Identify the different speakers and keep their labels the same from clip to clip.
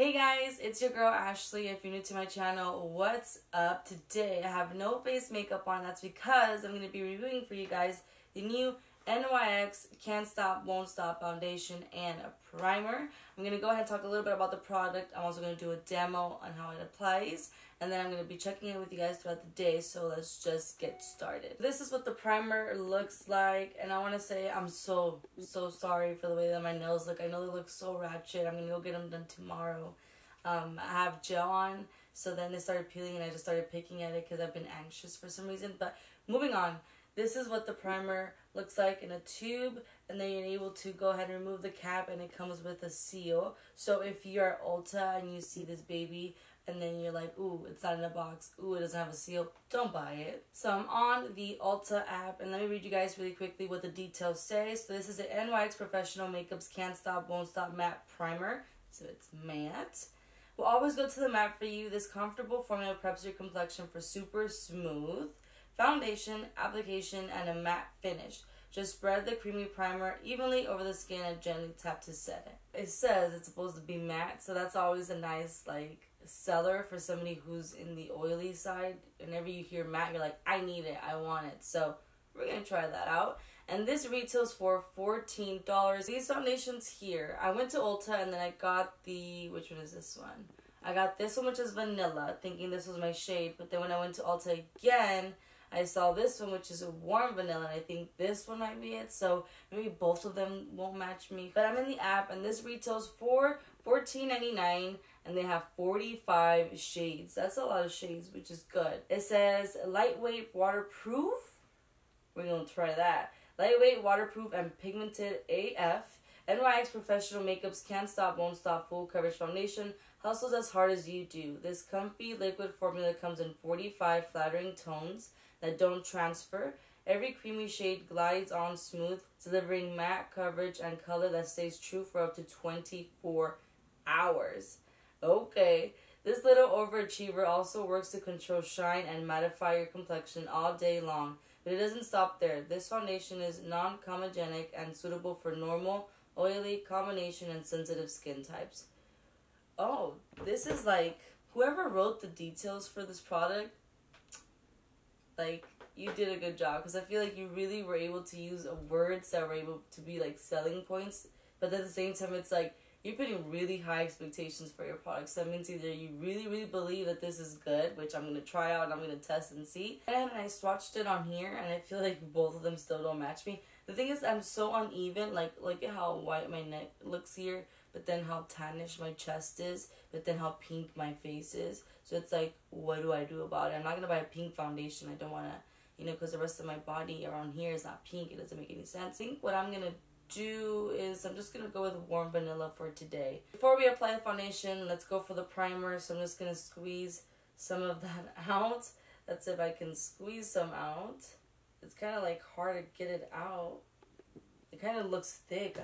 Speaker 1: Hey guys, it's your girl Ashley. If you're new to my channel, what's up? Today I have no face makeup on. That's because I'm going to be reviewing for you guys the new NYX Can't Stop, Won't Stop foundation and a primer. I'm going to go ahead and talk a little bit about the product. I'm also going to do a demo on how it applies. And then I'm going to be checking in with you guys throughout the day. So let's just get started. This is what the primer looks like. And I want to say I'm so sorry for the way that my nails look. I know they look so ratchet. I'm going to go get them done tomorrow. I have gel on. So then they started peeling and I just started picking at it because I've been anxious for some reason. But moving on. This is what the primer looks like in a tube, and then you're able to go ahead and remove the cap, and it comes with a seal. So if you're at Ulta and you see this baby and then you're like, ooh, it's not in a box, ooh, it doesn't have a seal, don't buy it. So I'm on the Ulta app, and let me read you guys really quickly what the details say. So this is the NYX Professional Makeup's Can't Stop, Won't Stop Matte Primer. So it's matte. We'll always go to the matte for you. This comfortable formula preps your complexion for super smooth foundation, application, and a matte finish. Just spread the creamy primer evenly over the skin and gently tap to set it. It says it's supposed to be matte, so that's always a nice seller for somebody who's in the oily side. Whenever you hear matte, you're like, I need it, I want it. So we're gonna try that out. And this retails for $14. These foundations here, I went to Ulta and then I got the, which one is this one? I got this one, which is vanilla, thinking this was my shade. But then when I went to Ulta again, I saw this one, which is a warm vanilla, and I think this one might be it. So maybe both of them won't match me. But I'm in the app, and this retails for $14.99, and they have 45 shades. That's a lot of shades, which is good. It says lightweight, waterproof. We're going to try that. Lightweight, waterproof, and pigmented AF. NYX Professional Makeup's Can't Stop, Won't Stop Full Coverage Foundation hustles as hard as you do. This comfy liquid formula comes in 45 flattering tones that don't transfer. Every creamy shade glides on smooth, delivering matte coverage and color that stays true for up to 24 hours. Okay, this little overachiever also works to control shine and mattify your complexion all day long. But it doesn't stop there. This foundation is non-comedogenic and suitable for normal, oily, combination, and sensitive skin types. Oh, this is whoever wrote the details for this product, you did a good job, because I feel like you really were able to use words that were able to be selling points, but at the same time it's you're putting really high expectations for your products. So that means either you really believe that this is good, which I'm going to try out and I'm going to test and see, and I swatched it on here and I feel like both of them still don't match me. The thing is, I'm so uneven. Look at how white my neck looks here, but then how tannish my chest is, but then how pink my face is. So it's what do I do about it? I'm not going to buy a pink foundation. I don't want to, because the rest of my body around here is not pink. It doesn't make any sense. I think what I'm going to do is I'm just going to go with warm vanilla for today. Before we apply the foundation, let's go for the primer. So I'm just going to squeeze some of that out. That's if I can squeeze some out. It's kind of hard to get it out. It kind of looks thick.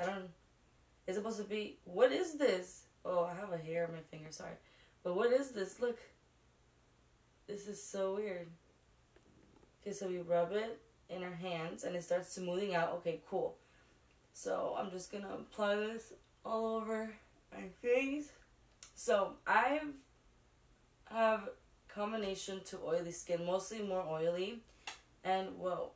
Speaker 1: It's supposed to be, what is this? Oh, I have a hair on my finger, sorry. But what is this? Look. This is so weird. Okay, so we rub it in our hands and it starts smoothing out. Okay, cool. So I'm just gonna apply this all over my face. So I have combination to oily skin, mostly more oily. And whoa,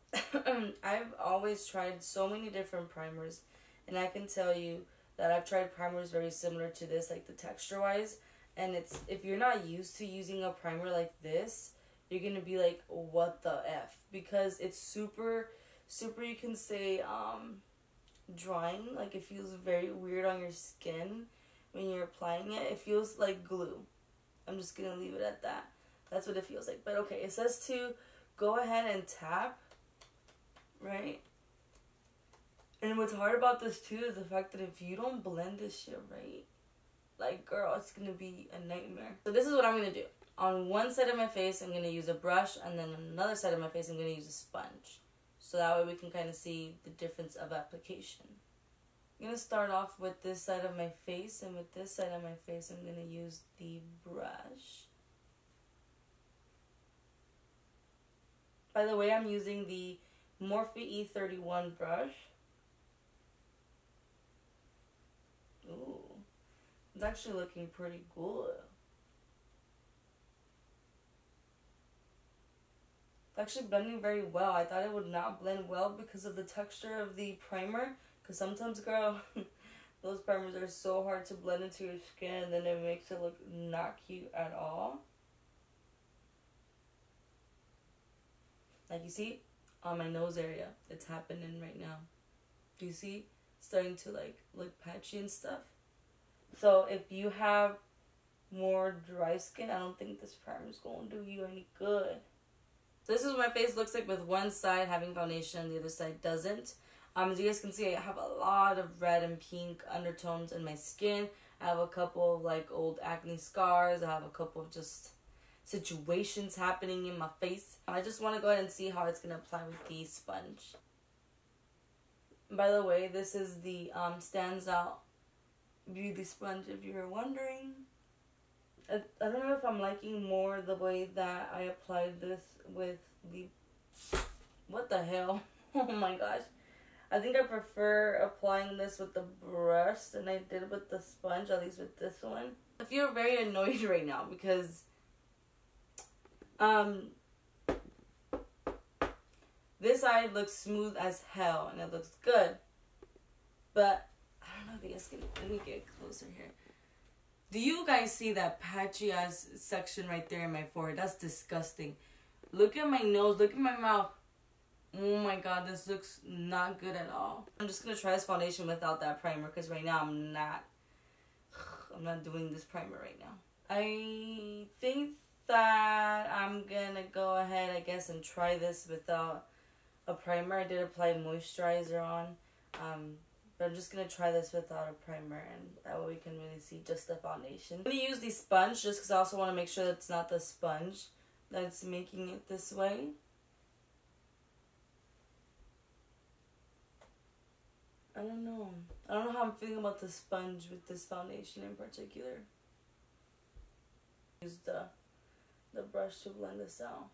Speaker 1: I've always tried so many different primers, and I can tell you that I've tried primers very similar to this, the texture wise. And it's, if you're not used to using a primer like this, you're gonna be like, what the F? Because it's super, you can say, drying. It feels very weird on your skin when you're applying it. It feels like glue. I'm just gonna leave it at that. That's what it feels like. But okay, it says to go ahead and tap, right? And what's hard about this too is the fact that if you don't blend this shit right, girl, it's gonna be a nightmare. So this is what I'm gonna do. On one side of my face, I'm gonna use a brush, and then on another side of my face, I'm gonna use a sponge. So that way we can kind of see the difference of application. I'm gonna start off with this side of my face, and with this side of my face, I'm gonna use the brush. By the way, I'm using the Morphe E31 brush. Ooh. It's actually looking pretty good. It's actually blending very well. I thought it would not blend well because of the texture of the primer. Because sometimes, girl, those primers are so hard to blend into your skin, and then it makes it look not cute at all. Like you see, on my nose area, it's happening right now. Do you see? It's starting to like look patchy and stuff. So if you have more dry skin, I don't think this primer is going to do you any good. So this is what my face looks like with one side having foundation and the other side doesn't. As you guys can see, I have a lot of red and pink undertones in my skin. I have a couple of like old acne scars. I have a couple of just situations happening in my face. I just want to go ahead and see how it's going to apply with the sponge. By the way, this is the Stands Out Beauty Sponge, if you're wondering. I don't know if I'm liking more the way that I applied this with the... What the hell? Oh my gosh. I think I prefer applying this with the brush than I did with the sponge, at least with this one. I feel very annoyed right now because this side looks smooth as hell and it looks good. But I don't know if you guys can, let me get closer here. Do you guys see that patchy ass section right there in my forehead? That's disgusting. Look at my nose, look at my mouth. Oh my god, this looks not good at all. I'm just gonna try this foundation without that primer because right now I'm not doing this primer right now. I think that I'm gonna go ahead, I guess, and try this without a primer. I did apply moisturizer on, but I'm just gonna try this without a primer, and that way we can really see just the foundation. I'm gonna use the sponge just because I also want to make sure that it's not the sponge that's making it this way. I don't know. I don't know how I'm feeling about the sponge with this foundation in particular. Use the brush to blend this out.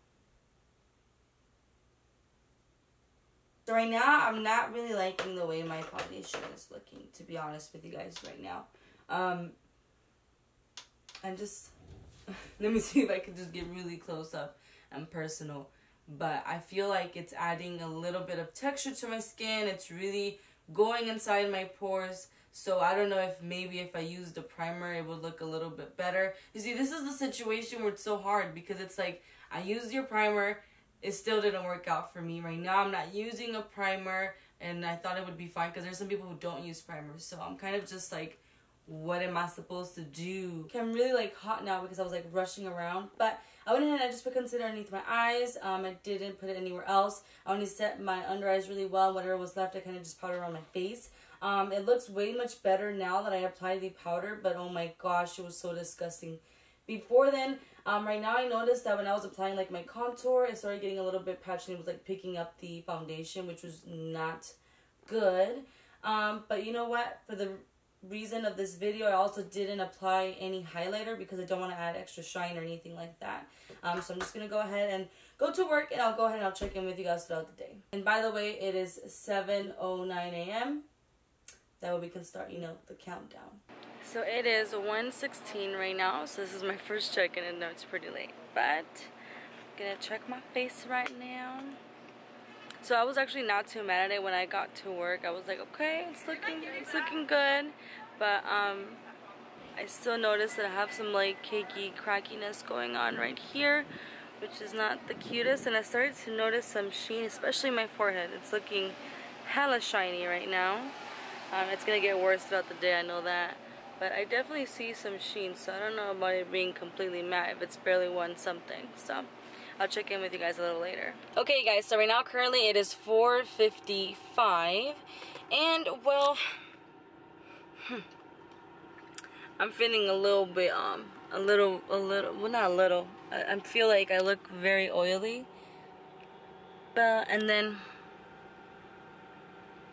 Speaker 1: So right now, I'm not really liking the way my foundation is looking, to be honest with you guys right now. I'm just... let me see if I can just get really close up and personal. But I feel like it's adding a little bit of texture to my skin. It's really going inside my pores. So I don't know if maybe if I used a primer it would look a little bit better. You see, this is the situation where it's so hard because it's like I used your primer, it still didn't work out for me. Right now I'm not using a primer and I thought it would be fine because there's some people who don't use primers. So I'm kind of just like, what am I supposed to do? Okay, I'm really like hot now because I was like rushing around. But I went ahead and I just put concealer underneath my eyes. I didn't put it anywhere else. I only set my under eyes really well. Whatever was left, I kind of just powdered on my face. It looks way much better now that I applied the powder. But oh my gosh, it was so disgusting. Before then, right now I noticed that when I was applying like my contour, it started getting a little bit patchy. It was like picking up the foundation, which was not good. But you know what? For the reason of this video, I also didn't apply any highlighter because I don't want to add extra shine or anything like that. So I'm just going to go ahead and go to work, and I'll go ahead and I'll check in with you guys throughout the day. And by the way, it is 7:09 a.m. That way we can start, you know, the countdown. So it is 1:16 right now, so this is my first check-in, and no, it's pretty late. But I'm going to check my face right now. So I was actually not too mad at it when I got to work. I was like, okay, it's looking good. But I still noticed that I have some like cakey crackiness going on right here, which is not the cutest. And I started to notice some sheen, especially my forehead. It's looking hella shiny right now. It's gonna get worse throughout the day, I know that. But I definitely see some sheen, so I don't know about it being completely matte if it's barely one something. So I'll check in with you guys a little later. Okay guys, so right now currently it is 4:55, and well, I'm feeling a little bit, well not a little, I feel like I look very oily, but, and then,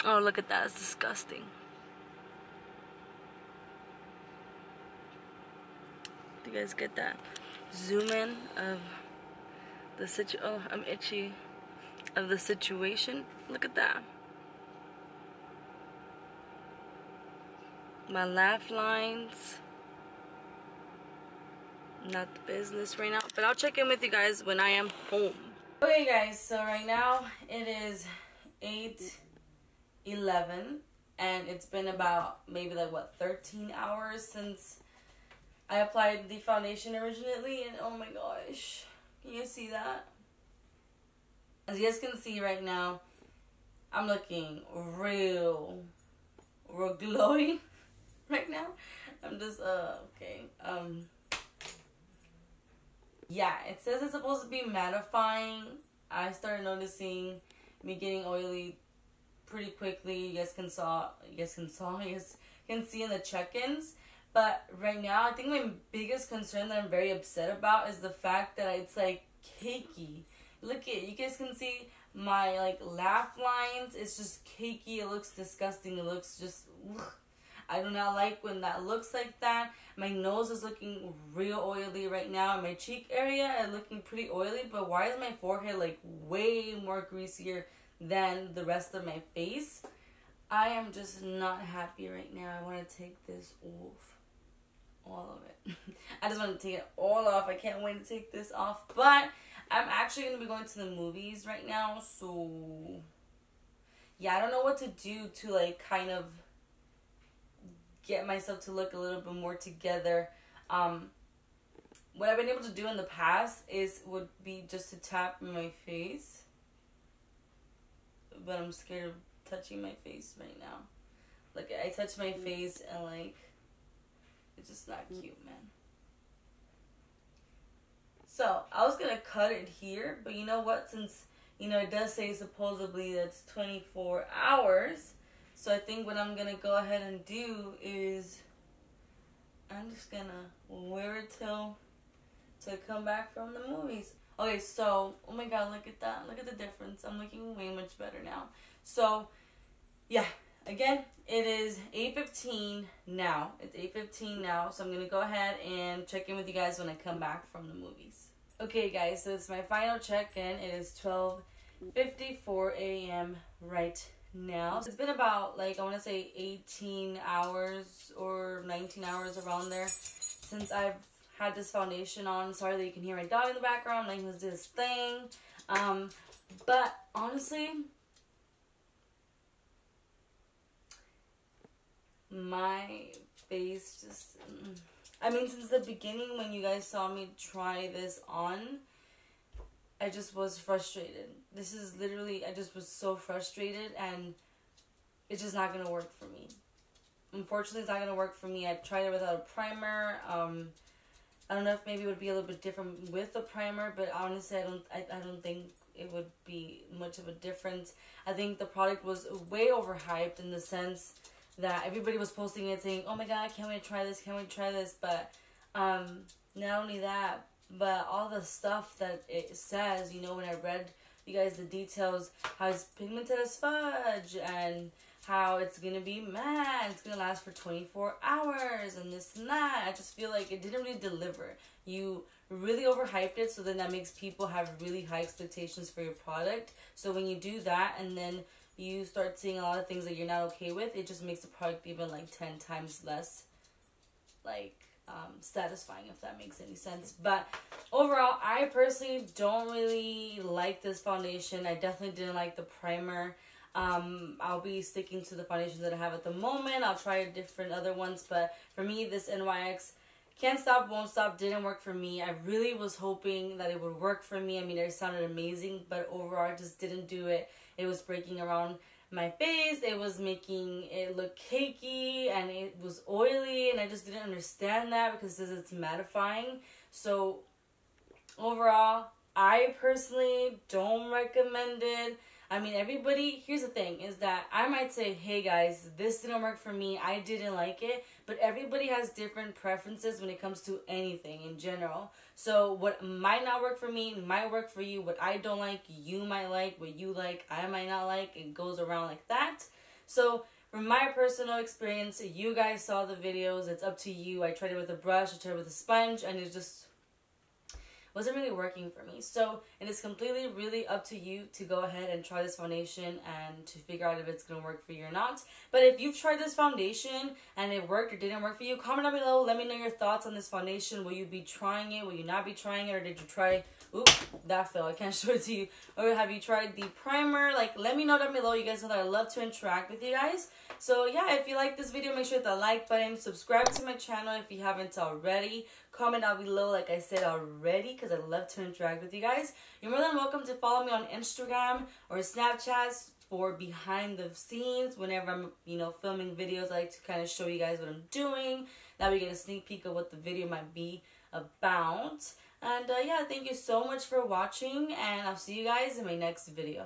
Speaker 1: oh look at that, it's disgusting. Do you guys get that? Zoom in of the oh, I'm itchy, of the situation. Look at that. My laugh lines. not the business right now, but I'll check in with you guys when I am home. Okay guys, so right now it is 8:11 and it's been about maybe like what, 13 hours since I applied the foundation originally, and oh my gosh, can you see that? As you guys can see right now, I'm looking real glowy right now. I'm just okay. Yeah, it says it's supposed to be mattifying. I started noticing me getting oily pretty quickly. You guys can see in the check-ins. But right now, I think my biggest concern that I'm very upset about is the fact that it's like cakey. Look at, you guys can see my like laugh lines. It's just cakey. It looks disgusting. It looks just, ugh. I do not like when that looks like that. My nose is looking real oily right now. And my cheek area is looking pretty oily. But why is my forehead like way more greasier than the rest of my face? I am just not happy right now. I want to take this off. All of it. I just want to take it all off. I can't wait to take this off. But I'm actually going to be going to the movies right now. So, yeah, I don't know what to do to like kind of get myself to look a little bit more together. What I've been able to do in the past would be just to tap my face, but I'm scared of touching my face right now. Like, I touch my face and like it's just not cute, man. So I was gonna cut it here, but you know what, since it does say supposedly that's 24 hours, so I think what I'm going to go ahead and do is I'm just going to wear it till I come back from the movies. Okay, so, oh my god, look at that. Look at the difference. I'm looking way much better now. So, yeah, again, it is 8:15 now. It's 8:15 now, so I'm going to go ahead and check in with you guys when I come back from the movies. Okay, guys, so it's my final check-in. It is 12:54 a.m. right now. It's been about, like, I want to say 18 hours or 19 hours around there since I've had this foundation on. Sorry that you can hear my dog in the background. Like, let's do this thing. But honestly, my face just, I mean, since the beginning when you guys saw me try this on, I just was frustrated. This is literally, I just was so frustrated, and it's just not going to work for me. Unfortunately, it's not going to work for me. I've tried it without a primer. I don't know if maybe it would be a little bit different with a primer, but honestly, I don't think it would be much of a difference. I think the product was way overhyped in the sense that everybody was posting it saying, oh my god, can't wait to try this, can't wait to try this. But not only that, but all the stuff that it says, when I read you guys the details, how it's pigmented as fudge and how it's gonna be matte, it's gonna last for 24 hours and this and that. I just feel like it didn't really deliver. You really overhyped it, so then that makes people have really high expectations for your product. So when you do that and then you start seeing a lot of things that you're not okay with, it just makes the product even like 10 times less like satisfying, if that makes any sense. But overall, I personally don't really like this foundation. I definitely didn't like the primer. I'll be sticking to the foundations that I have at the moment. I'll try different other ones, but for me, this NYX Can't Stop, Won't Stop didn't work for me. I really was hoping that it would work for me. I mean, it sounded amazing, but overall, I just didn't do it. It was breaking around my face. It was making it look cakey, and it was oily, and I just didn't understand that because it's mattifying. So overall, I personally don't recommend it. I mean, everybody, here's the thing, is that I might say, hey guys, this didn't work for me, I didn't like it, but everybody has different preferences when it comes to anything in general. So what might not work for me might work for you. What I don't like, you might like. What you like, I might not like. It goes around like that. So from my personal experience, you guys saw the videos, it's up to you. I tried it with a brush, I tried it with a sponge, and it just wasn't really working for me. So it is completely really up to you to go ahead and try this foundation and to figure out if it's going to work for you or not. But if you've tried this foundation and it worked or didn't work for you, comment down below. Let me know your thoughts on this foundation. Will you be trying it? Will you not be trying it? Or did you try... Oop, that fell. I can't show it to you. Or have you tried the primer? Like, let me know down below. You guys know that I love to interact with you guys. So, yeah, if you like this video, make sure to hit the like button. Subscribe to my channel if you haven't already. Comment down below, like I said already, because I love to interact with you guys. You're more than welcome to follow me on Instagram or Snapchat for behind the scenes. Whenever I'm, filming videos, I like to kind of show you guys what I'm doing. That way you get a sneak peek of what the video might be about. And yeah, thank you so much for watching, and I'll see you guys in my next video.